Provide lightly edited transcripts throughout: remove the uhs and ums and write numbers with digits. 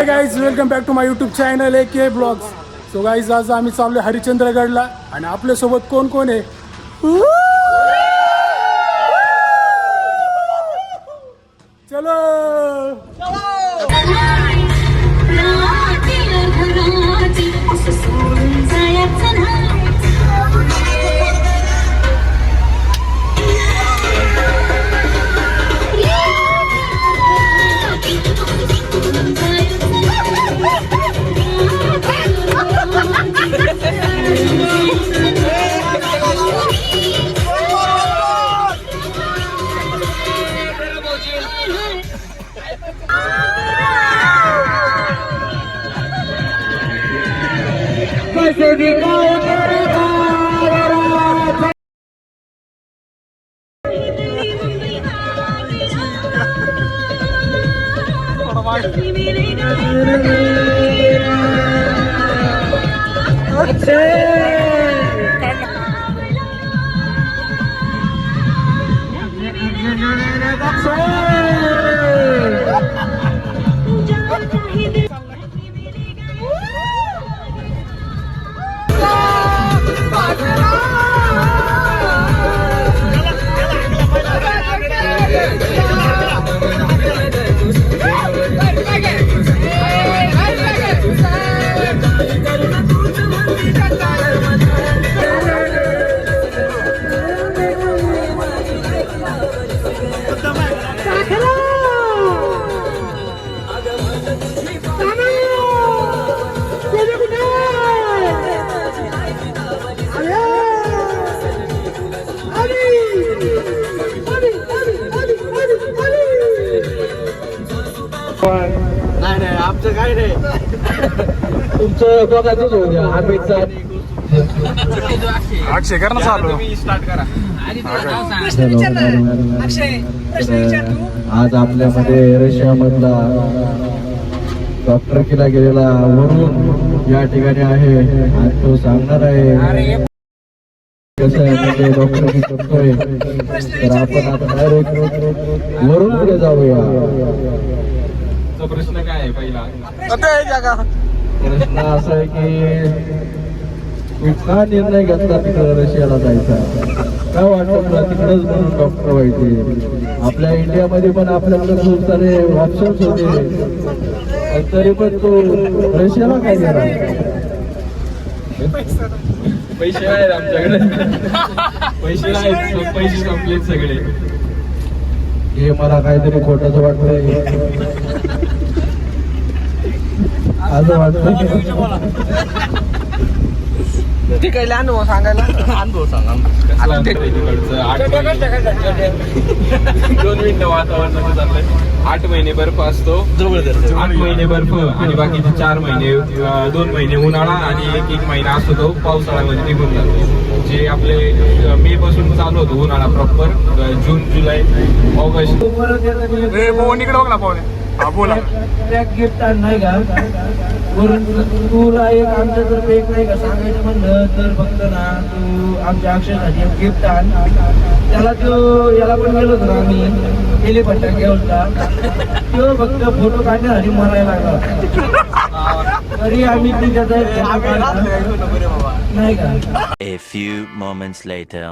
High guys, welcome back to my YouTube channel AK blogs. So guys, आज आम्ही चाललो हरिश्चंद्रगडला आणि आपल्यासोबत कोण कोण आहे. चलो नाही आमचं काय नाही. तुमचं बघायचंच होऊ द्या. अक्षय कर ना चालू. स्टार्ट करा. आज आपल्यामध्ये रशियामधला डॉक्टर केला गेलेला वरून या ठिकाणी आहे आणि तो सांगणार आहे कसं आहे म्हणजे डॉक्टर मी करतोय. तर आपण आता डायरेक्ट वरून पुढे जाऊया. प्रश्न काय आहे पहिला प्रश्न असा आहे की तू का निर्णय घेतला तिकडे रशियाला जायचा. काय वाटतं तुला तिकडेच म्हणून डॉक्टर व्हायचे. आपल्या इंडियामध्ये पण आपल्याकडे खूप सारे ऑप्शन्स होते तरी पण तू रशियाला काय गेला. पैसे आहेत आमच्याकडे. पैसे आहेत. पैसे संपलेत सगळे. हे मला काहीतरी खोटंच वाटतंय असं वाटतं. तिकडला अनुभव सांगायला. अनुभव सांगा. 2 मिनिटं वातावरणाचं चाललंय. 8 महिने बर्फ असतो. 8 महिने बर्फ आणि बाकीचे 4 महिने 2 महिने उन्हाळा आणि 1 महिना असतो तो पावसाळ्यामध्ये निघून जातो. जे आपले मे पासून चालू होतो उन्हाळा प्रॉपर जून जुलै ऑगस्ट. इकडे बघ ना पाहुणे. हा बोला. गिफ्ट नाही का वरून तुला एक आमच्यातर्फे एक नाही का सांगायचं म्हणलं तर फक्त ना तू आमच्या अक्षरसाठी एक गिफ्ट आण. त्याला तो याला पण गेलो होतो आम्ही गेले पट्टा घेऊनला. तो फक्त फोटो काढण्यासाठी मरायला लागला तरी आम्ही त्याचा नाही का. A few moments later.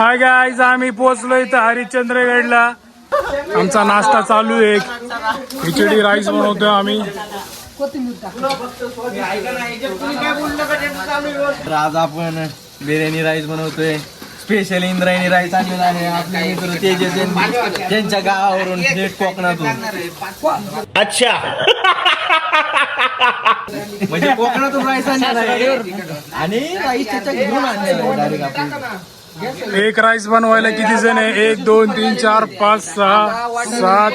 Hi guys, आम्ही पोहोचलो इथं हरिश्चंद्रगडला. आमचा नाश्ता चालू आहे. खिचडी राईस बनवतोय आम्ही. तर आज आपण बिर्याणी राईस बनवतोय. स्पेशल इंद्रायणी राईस आणलेला आहे आपले मित्र तेजस यांनी त्यांच्या गावावरून थेट कोकणातून. अच्छा म्हणजे कोकणातून राईस आणलेला आहे आणि राईस त्याच्या घेऊन आणलेला आहे डायरेक्ट आपण. एक राईस बनवायला किती जण आहे? 1 2 3 4 5 6 7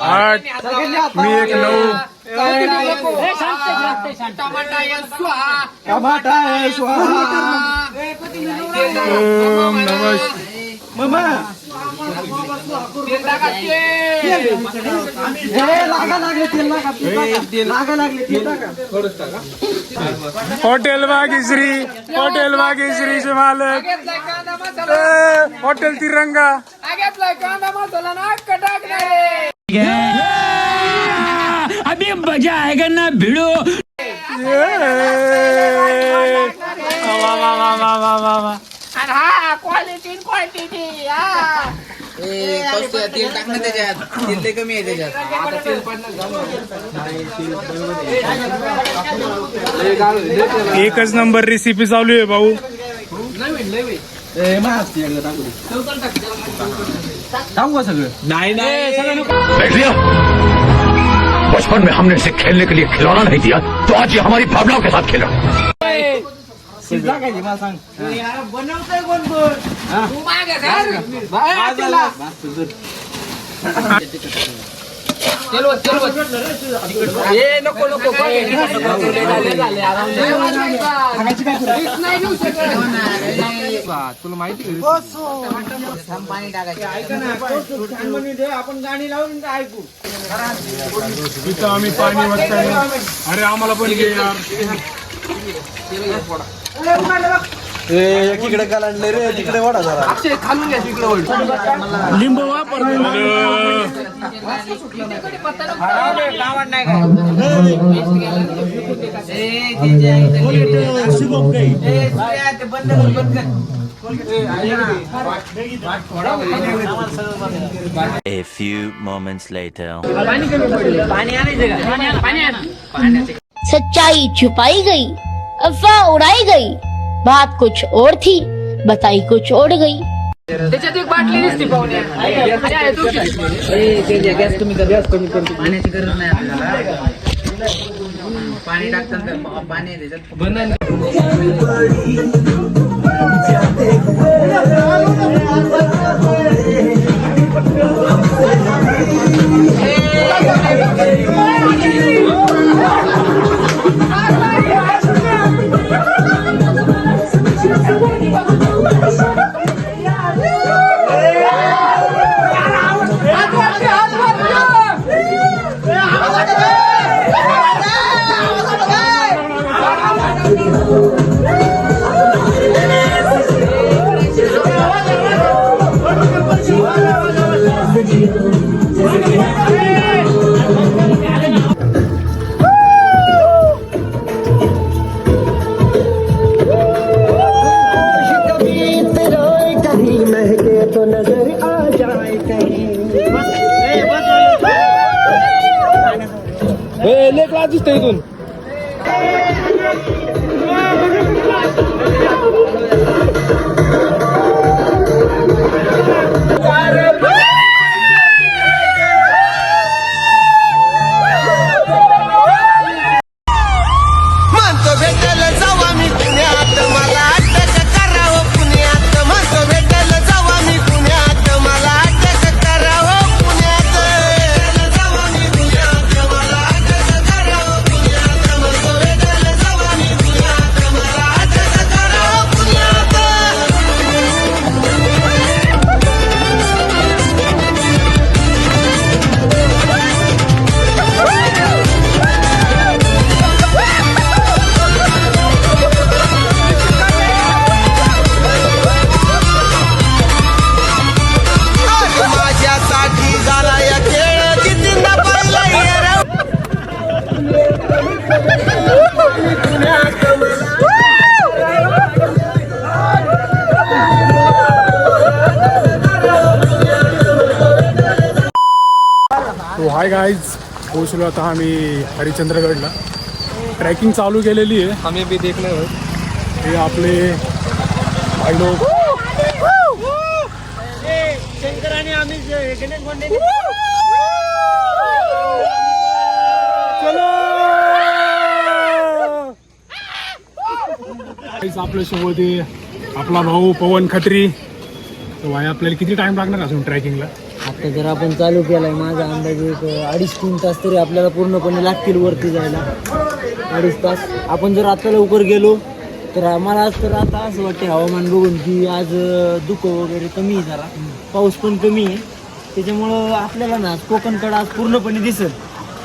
8. मी एक 9. टमाटा आहे स्वाहा. ओम नमः. मामा लागा लागले तेल लागा लागले तेल टाका. हॉटेल वागीश्री, हॉटेल वागीश्रीचे मालक, हॉटेल तिरंगा. अभी मजा आएगा ना भिड़ो. तेल टाकणं त्याच्यात, तेल लय कमी आहे त्याच्यात. एकच नंबर रेसिपी चालू आहे भाऊ. टाकू सगळं. देख लिया, बचपन में हमने इसे खेलने के लिए खिलौना नहीं दिया तो आज ये हमारी भावनाओं के साथ खेल रहा है. टाकायची मला सांग. बनवतोय कोण नको नको तुला माहिती पाणी टाकायचं. आपण गाणी लावून ऐकू. इथं आम्ही पाणी वाटतोय. अरे आम्हाला पण घे यार. एकीकडे कालांडले रे, तिकडे वडा जरा. अक्षय खालून घ्या तिकडे. लिंब वापर. A few moments later. सच्चाई छुपाई गई, अफवाह उड़ाई गई, बात कुछ और थी, बताई कुछ और गई. त्याच्यात एक बाटली दिसते पाहुणे. गॅस कमी कर, गॅस कमी कर. पाण्याची गरज नाही आपल्याला. पाणी टाकतात पाणी आहे त्याच्यात. लेक लाज दिसतं इथून. गाईज पोहोचलो आता आम्ही हरिश्चंद्रगडला. ट्रॅकिंग चालू केलेली आहे. आम्ही बी देखणे हे आपले भाई लोक. आपल्या सोबत आहे आपला भाऊ पवन खत्री. तर भाई आपल्याला किती टाइम लागणार अजून ट्रॅकिंगला? आता जर आपण चालू केलाय माझा अंदाजे 2.5-3 तास तरी आपल्याला पूर्णपणे लागतील वरती जायला. 2.5 तास. आपण जर आता लवकर गेलो तर आम्हाला तर आता असं वाटते हवामान बघून की आज धुकं वगैरे कमी आहे, जरा पाऊस पण कमी आहे. त्याच्यामुळं आपल्याला ना कोकणकडं आज पूर्णपणे दिसेल.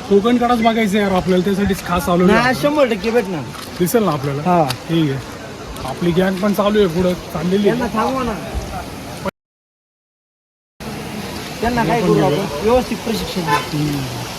कोकणकडाच बघायचं यार आपल्याला, त्यासाठीच खास चालू आहे. ना 100% भेटणार. दिसेल ना आपल्याला. हा ठीक आहे. आपली गँग पण चालू आहे पुढं चाललेली आहे. त्यांना थांबवा ना. त्यांना काय करू आपण व्यवस्थित प्रशिक्षण देऊ.